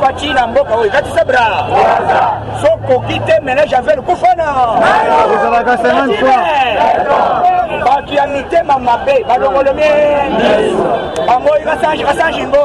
Fati na mboka oyo kati sabra soko kite ménage avec le kufana batu ya mitema mabe balongolomie bango kasanji mbo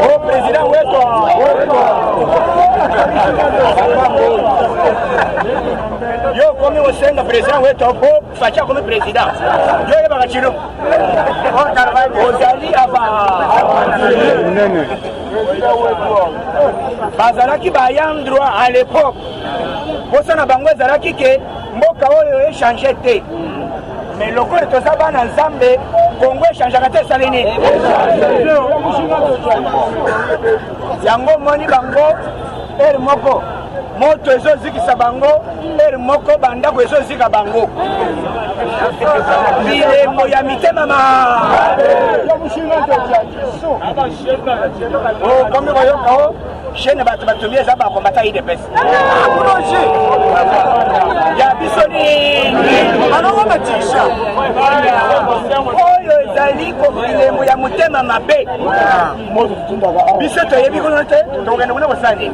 o président wetu yo komi osenga président wetu po facha komi président yo yebaka chino ozali bazalaki bayang droit à l'époque posana bango ezalaki ke mboka oyo echange te mais lokolo toza bana nzambe kongo echangeaka te esali nini yango moni bango ere moko moto ezozikisa bango ere moko bandako ezozika bango bilembo ya mitema komi koyoka o chaine bato batumie eza bakombata idps ya biso nini anongo batisha oyo ezali bilembo ya motema mabe biso toyebi kuno te tokokende kuna kosani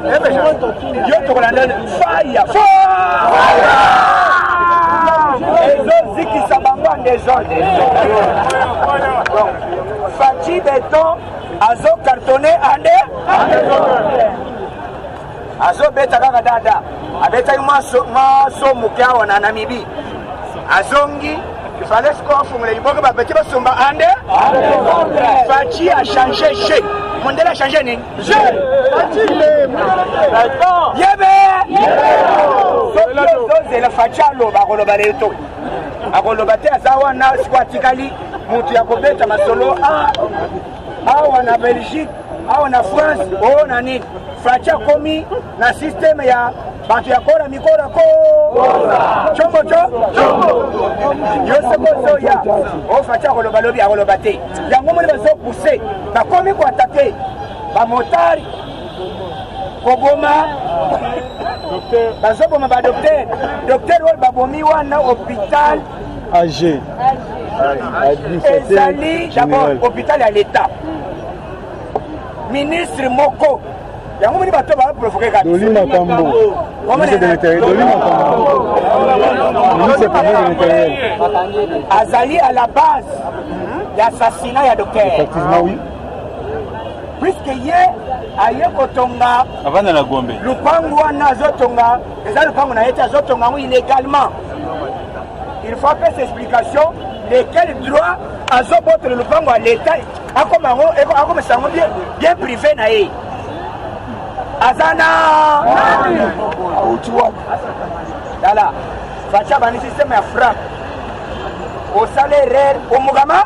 yo tokolanda faya ezozikisa bango en désordre Fati Beton azo cartonné ande azo beta kaka dada abeta maso muke awa na Namibie azongi il fallait qu'on iboko babeti basomba ande Fati a changé chez Mondele a changé nini yebe Fati aloba akoloba leto akoloba te aza wana siko atikali mutu ya kobeta masolo awa na Belgique awa na France oyo na nini Fati akomi na systeme ya bato ya kora mikora ko chombo yo seko ya o Fati akoloba lobi akoloba te yango moni bazo pousser bakomi ko attaquer ba motari koboma bazoboma ba docteur oyo babomi wana hôpital AG ezali d'abord hôpital ya l'état ministre moko yango moni bato baprovoke kati Doli Makambo ministre de l'Intérieur Doli Makambo ministre de l'Intérieur azali à la base l'assassinat ya docteur effectivement oui puisque ye aye kotonga avana na Gombe lupangu wana azotonga eza lupangu na ye te azotonga ngo illégalement il faut appeler ces explications lesquels droit azobote le lupangu à l'état akomesango bien privé na ye azana dala Fati bani système ya frappe au salaire omugama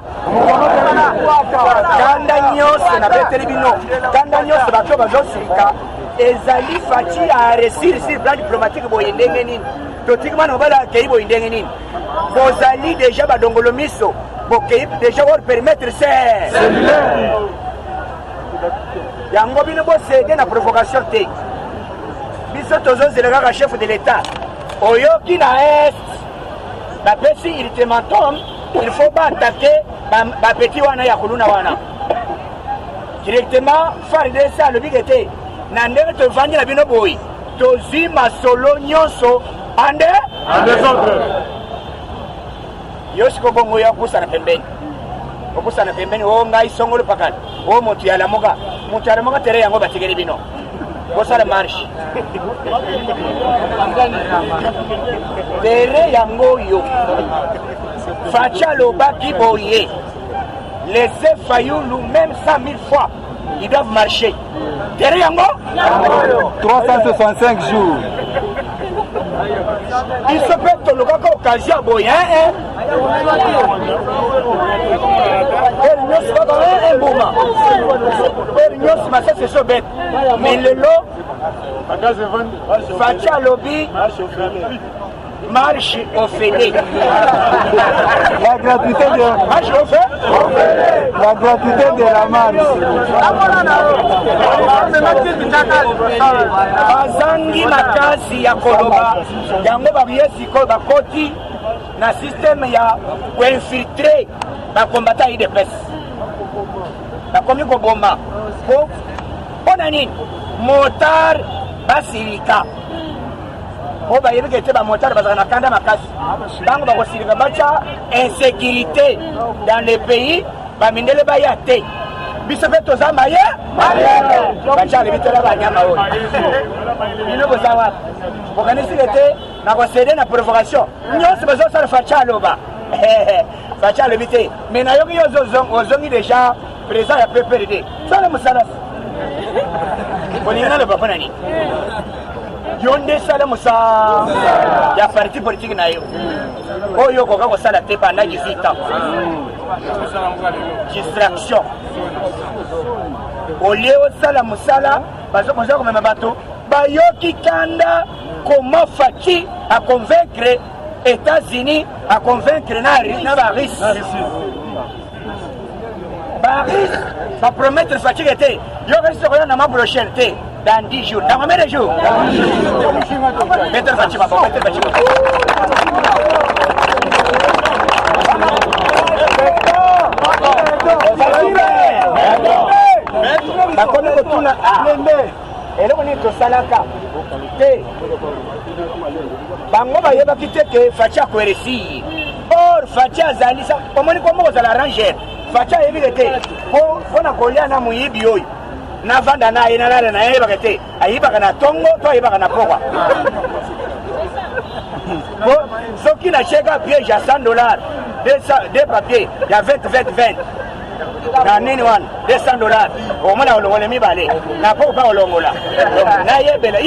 kanda nyonso na beteli bino kanda nyonso bato bazosirika ezali Fati a réussir sur plan diplomatique boye ndenge nini totikima na bala kei boye ndenge nini bozali déjà badongolo miso bokei déjà pour permettre c'est yango bino bosede na provocation te biso tozozela kaka chef de l'état oyoki na est bapesi ultimatum il faut pas attaquer bapeti wana ya kuluna wana directement FARDC alobi kete na ndenge tovandi na bino boyi tozwi masolo nyonso ande yo siko bongo ya kusana pembeni okusana pembeni o ngai songolo pakati o motu ya lamoka tere yango batigeri bino kosala marche tere yango yo Fati alobaki boye laissez Fayoulou même 100 000 fois ils doivent marcher tere yango 365 jours il se peut tolobaka occasion boye mais le lot Facha lobby marche au Fédé. La gratuité de Marche au Fédé. la gratuité de la marche. Bazangi makasi ya koloba yango babiye siko bakoti na système ya infiltrer bakombata IDPS. Bakomi kobomba po pona nini motar basirika o bayebi ke te bamotar bazaka na kanda makasi ntango bakosirika batya insécurité dans le pays bamindele baya te biso mpe toza maye batya lebitola banyama oyo bino boza wapi bokanisike te na kosede na provocation nyonso bazosala facha aloba facha alobi te me nayoki yo ozongi déjà président ya PPRD sala mosalasi olinga loba mpona nini yo nde sala mosa ya parti politique na yo oyo okoka kosala te pendant 18 ans distraction olie osala mosala bazokonza komema bato bayoki kanda comment Fachi a convaincre États-Unis a convaincre na baris baris va promettre Fachi que te yo reste ko na ma prochaine te dans 10 jours dans combien de jours mettre Fachi va mettre Fachi bakomi kotuna eloko nini tosalaka te bango bayebaki te ke Fachi akoeresi or Fachi azali omoni komo kozala ranger Fachi ayebike te mpo na kolia na moyibi oyo navanda na ye nalala na ye ayebaka te ayebaka na tongo to ayebaka na pokwa soki na cheka piège ya $100 deux papiers ya 20 na nini wana $200 omona olongola mibale na poko pa olongola na yebela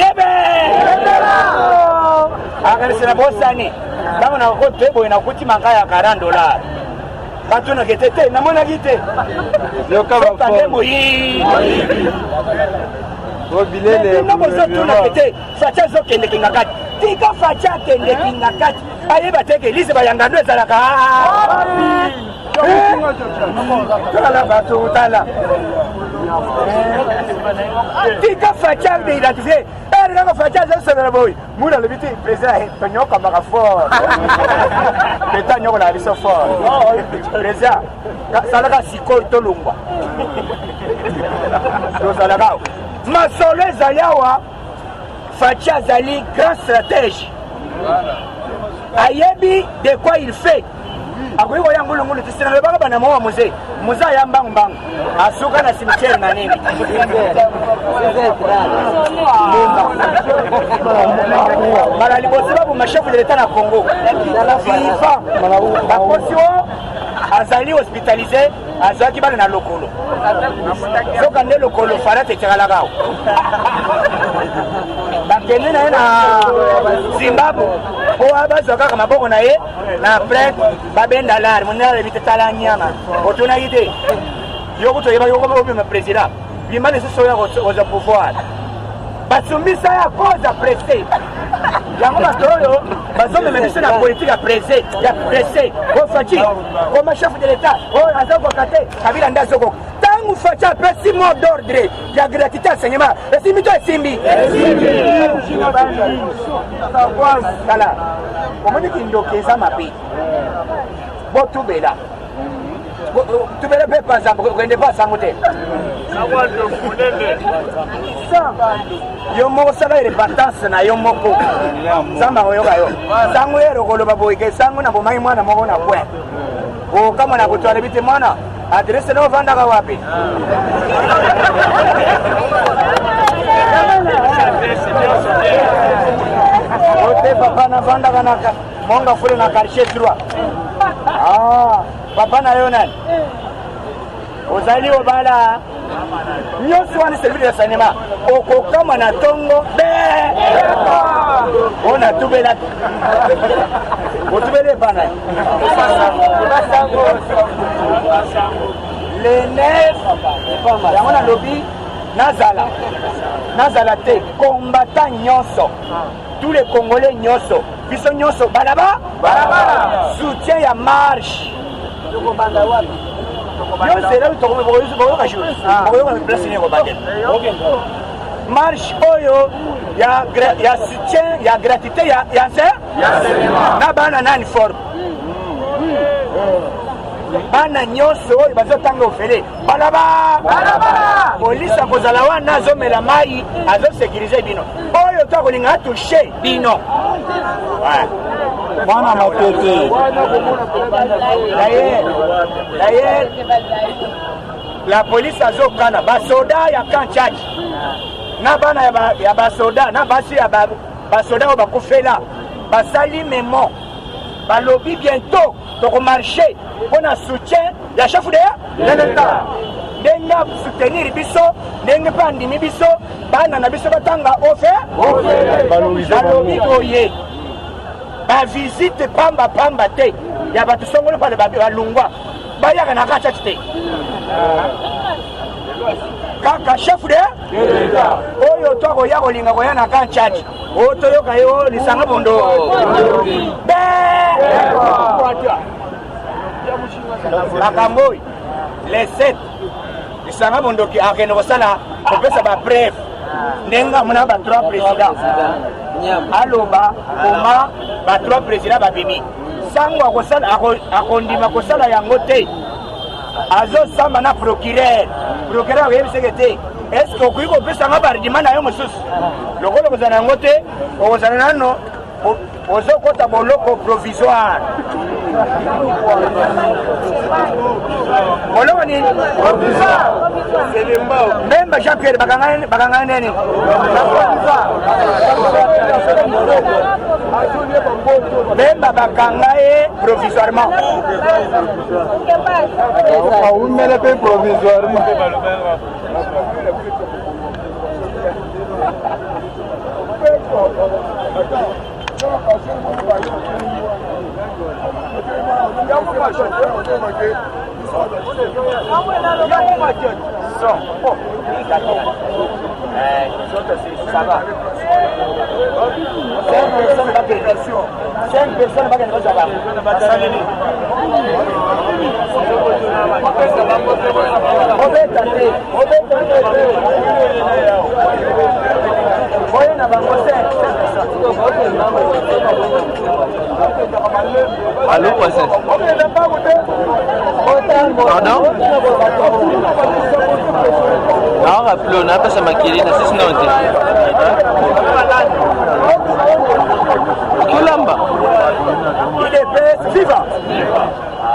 akanisina bosani ntango na kotoyeboye nakuti manga ya $40 batunaki te te namonaki te sokande moyi nokozotunaki te Fachi azokendekinga kati tika Fachi akendekinga kati ayeba te ke lise bayangando ezalaka tala bato tala tika Fachi aidentifié erikaka Fachi azosonela boyi muna alobi te président tonyokambaka fort peta nyokola biso fort président salaka sikoyo tolongwa tozalaka masolo ezali awa Fachi azali grand stratège ayebi de quoi il fait akoki koya ngulungulu tisina lobaka bana mowa muze aya mbangu asuka na cimetière na nini bala liboso babuma chef de l'état na Congo vivant bakosi o azali hospitalisé azwaki bana na lokolo soka nde lokolo fara tetekalaka bakende na ye na Zimbabwe po bazwa kaka maboko na ye na après babenda lari monela lebi te tala nyama otunaki te yoko toyeba yoko obima président bima lisusu oyo kozwa pouvoir basumbisa ya koza presse yango bato oyo bazomema biso na politique ya presse o Fachi koma chef de l'état oyo azokoka te kabila nde azokoka ntango Fachi apesi mot d'ordre ya gratuité enseignement esimbi to esimbi kala omoniki ndoki eza mabe botubela tubele mpe pasambo kende pasango te yo moko sala repentance na yo moko nzambe akoyoka yo sango ero koloba boyike sango na bomangi mwana moko na bwe okama na kotwala bite mwana adrese na ovandaka wapi ote papa navandaka na monga fule na quartier 3 papa na yo nani ozali obala nyonso wana service ya sanema okokama na tongo ona tubela otubele bana le 9 yango na lobi nazala te combattant nyonso tous les Congolais nyonso biso nyonso balaba soutien ya marche marche oyo ya soutien ya gratuité ya na bana nani forme bana nyonso oyo bazotanga ofele balaba polisi akozala wana azomela mai azosekirize bino oyo tokolinga atushe bino mwana matete d'ailleurs la police azokana basoda ya kanchaji na bana ya basoda na basi ya basoda oyo bakufela basali memo balobi bientôt tokomarche mpona soutien ya chef de l'État ndenge soutenir biso ndenge mpe andimi biso bana na biso batanga ofe balobi boye bavisite pamba te ya bato songolo pale balungwa bayaka na kachati te kaka chef de oyo twakoya kolinga koya na kanchachi oyo toyoka yo lisanga bondo makambo oyo les 7 lisanga bondoki akende kosala kopesa babref ndenge amona ba 3 président aloba koma ba 3 président babimi sango akondima kosala yango te azosamba na procureur oyebiseke te estce okoki kopesanga baridima na yo mosusu lokola okozala yango te okozala nano ozokota boloko provisoire boloko nini memba Jean Pierre bakanga nini memba bakanga ye provisoirement awumele pe provisoirement ça va. 5 personnes allô, princesse. Pardon? Non, rappelons, on a pas ça maquillé, c'est sinon on dit. Kulamba. Il est best vivant.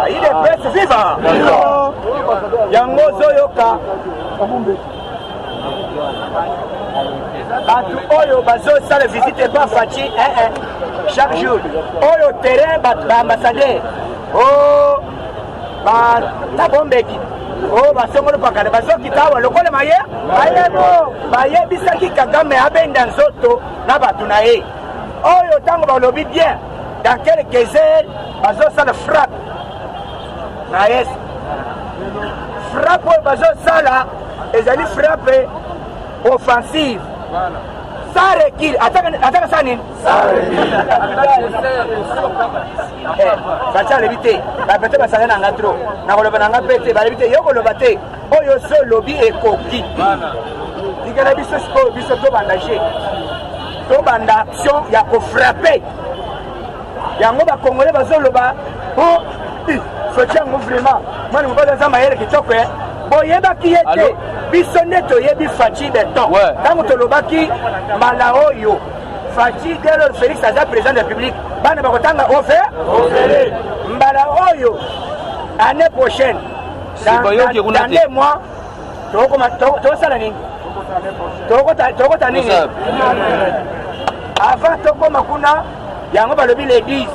Il est best vivant. Yango Zoyoka. Batu oyo bazosala visite pas Fachi chaque jour. Oyo terrain ba ambassadeur. Oh ba tabombeki. Oh basongolo pakale bazokitawa lokola maye. Ayebo bayebisaki Kagame abenda nzoto na batu na ye. Oyo tango balobi bien dans quelques heures bazosala frappe. Na yes. Frappe oyo bazosala ezali frappe offensive. Ça recule. Attends ça nini? Bacha lebite. Ba pete ba sala na trop. Na koloba na pete ba lebite yo koloba te. Oyo so lobi ekoki. Dikela biso sport biso to bandager. To banda action ya ko frapper. Yango ba congolais bazoloba. Oh, soutien vraiment. Moi ne pas dans ma yere kitoko eh. Boyebaki yete biso neto yebi Fachi beton tango tolobaki mala oyo Fachi dès Félix aza président de la République bana bakotanga ofe mbala oyo année prochaine dans 2 mois tokosala nini tokota nini avant tokoma kuna yango balobi les 10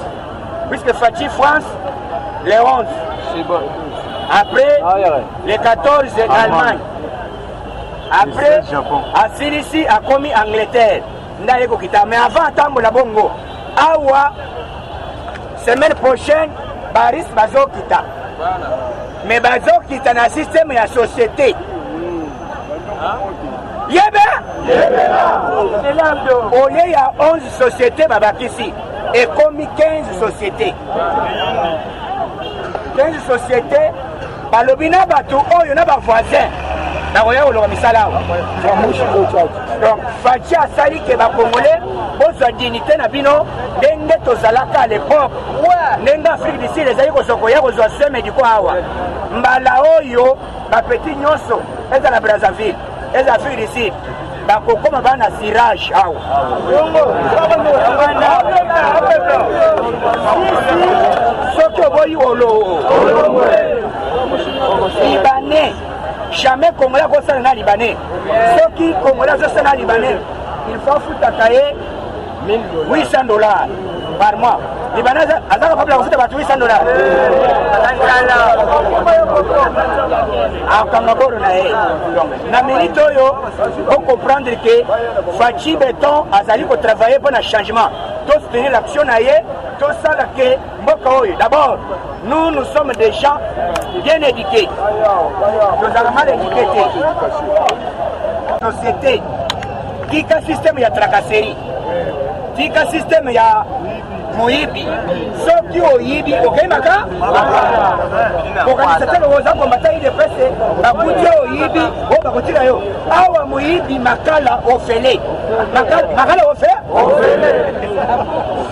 puisque Fachi France les 11 c'est bon. Après, les 14 d'Allemagne. Après, à Silici, a commis Angleterre. Mais avant, Tambola Bongo. Awa, semaine prochaine, Baris Bazo Kita. Mais Bazo Kita, dans le système de la société. Au lieu il y a 11 sociétés babakisi et comme 15 sociétés. 15 sociétés, balobina bato oyo na ba voisin. Na koya oloba misala. Donc Fachi asali ke ba congolais bozwa dignité na bino ndenge tozalaka à l'époque. Ndenge Afrique d'ici les ayi kosokoya kozwa seme diko awa. Mbala oyo ba petit nyonso eza na Brazzaville, eza Afrique d'ici. Bakokoma bana sirage awa. Soki boyi olo. Libanais. Jamais Congolais a na Libanais. Ceux qui Congolais ont na Libanais, il faut foutre à tailler $800 par mois. Libanais a capable de foutre $800. En Kangaboro na minute oyo, faut comprendre que Fachi Béton a zali ko travailler pour un changement. Tout soutenir l'action naie, tout ça que mboka oyo. D'abord, nous sommes des gens bien éduqués. Nous avons mal éduqués. Société, qui a un système de tracasserie, qui a un système de Moïbi, ceux qui ont Yibi, ok, Maka? Organisateur aux hommes combattants de presse, à Bouti au Yibi, au Bakotirayo, Awa Moïbi, Makala, Ofele. Makala, Ofele?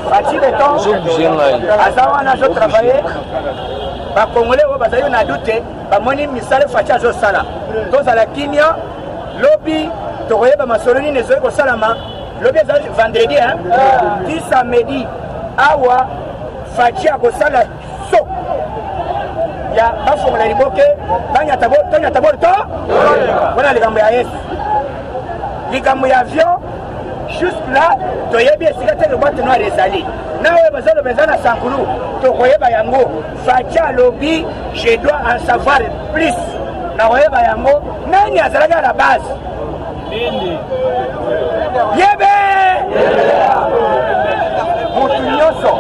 Fachi Béton, Azawana, je travaillais. Les Congolais ont na douté, bamoni misale Fachi azo sala. Tous à la Kimia, lobby, toye ba masoloni ne zoe ko salama. Lobby vendredi hein. Qui samedi awa Fachi a ko sala so. Ya ba fongola liboke, banya tabo to. Voilà les gambo ya yes. Les gambo ya avion juste là, toyebi esika te le boîte noire ezali. Na we bazalo bezana sankulu, to koyeba yango. Fachi alobi, je dois en savoir plus. Na koyeba yango, nani azalaka à la base? Yebe! Mutu nyonso.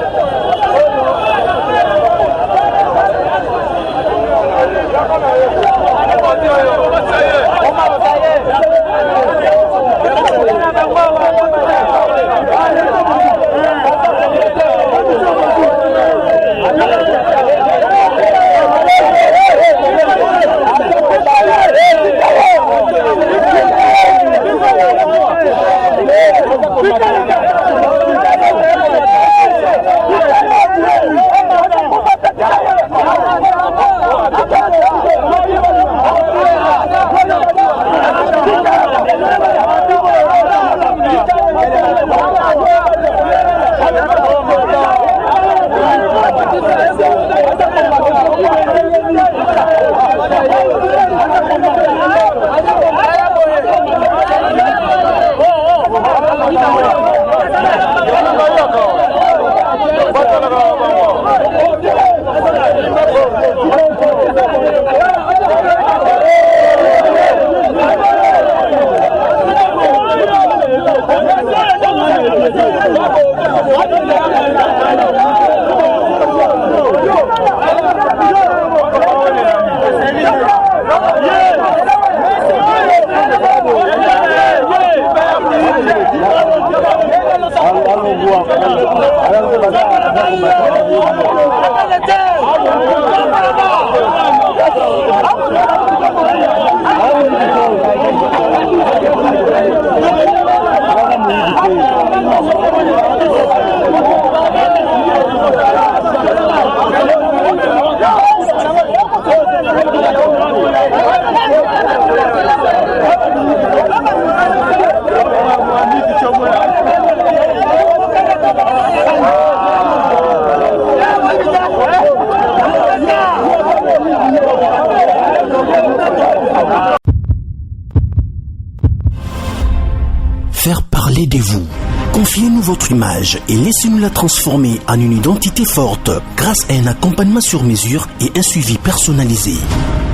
Faire parler de vous. Confiez-nous votre image et laissez-nous la transformer en une identité forte grâce à un accompagnement sur mesure et un suivi personnalisé.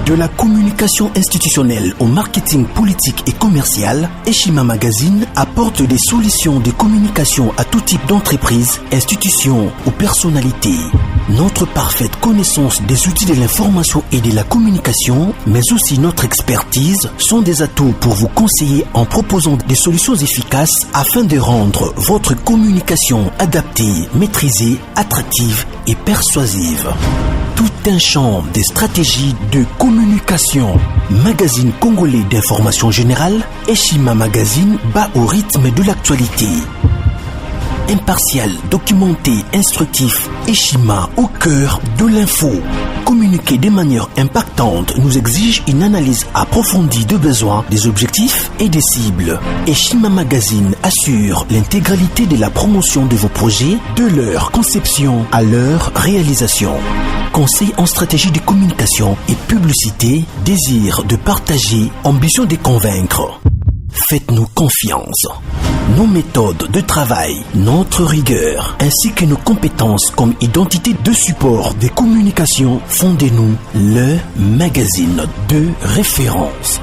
De la communication institutionnelle au marketing politique et commercial, Eshima Magazine apporte des solutions de communication à tout type d'entreprise, institutions ou personnalités. Notre parfaite connaissance des outils de l'information et de la communication, mais aussi notre expertise, sont des atouts pour vous conseiller en proposant des solutions efficaces afin de rendre votre communication adaptée, maîtrisée, attractive et persuasive. Tout un champ des stratégies de communication. Magazine congolais d'information générale, Eshima Magazine bat au rythme de l'actualité. Impartial, documenté, instructif, Eshima au cœur de l'info. Communiquer de manière impactante nous exige une analyse approfondie de besoins, des objectifs et des cibles. Eshima Magazine assure l'intégralité de la promotion de vos projets, de leur conception à leur réalisation. Conseil en stratégie de communication et publicité, désir de partager, ambition de convaincre. Faites-nous confiance. Nos méthodes de travail, notre rigueur, ainsi que nos compétences comme identité de support des communications font de nous le magazine de référence.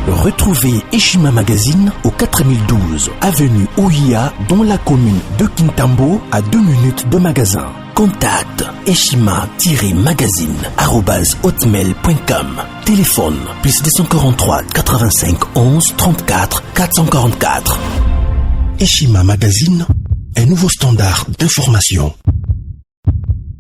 Retrouvez Eshima Magazine au 4012 avenue Oia dans la commune de Kintambo à 2 minutes de magasin. Contact eshima-magazine@hotmail.com. Téléphone plus 243 85 11 34 444. Eshima Magazine, un nouveau standard d'information.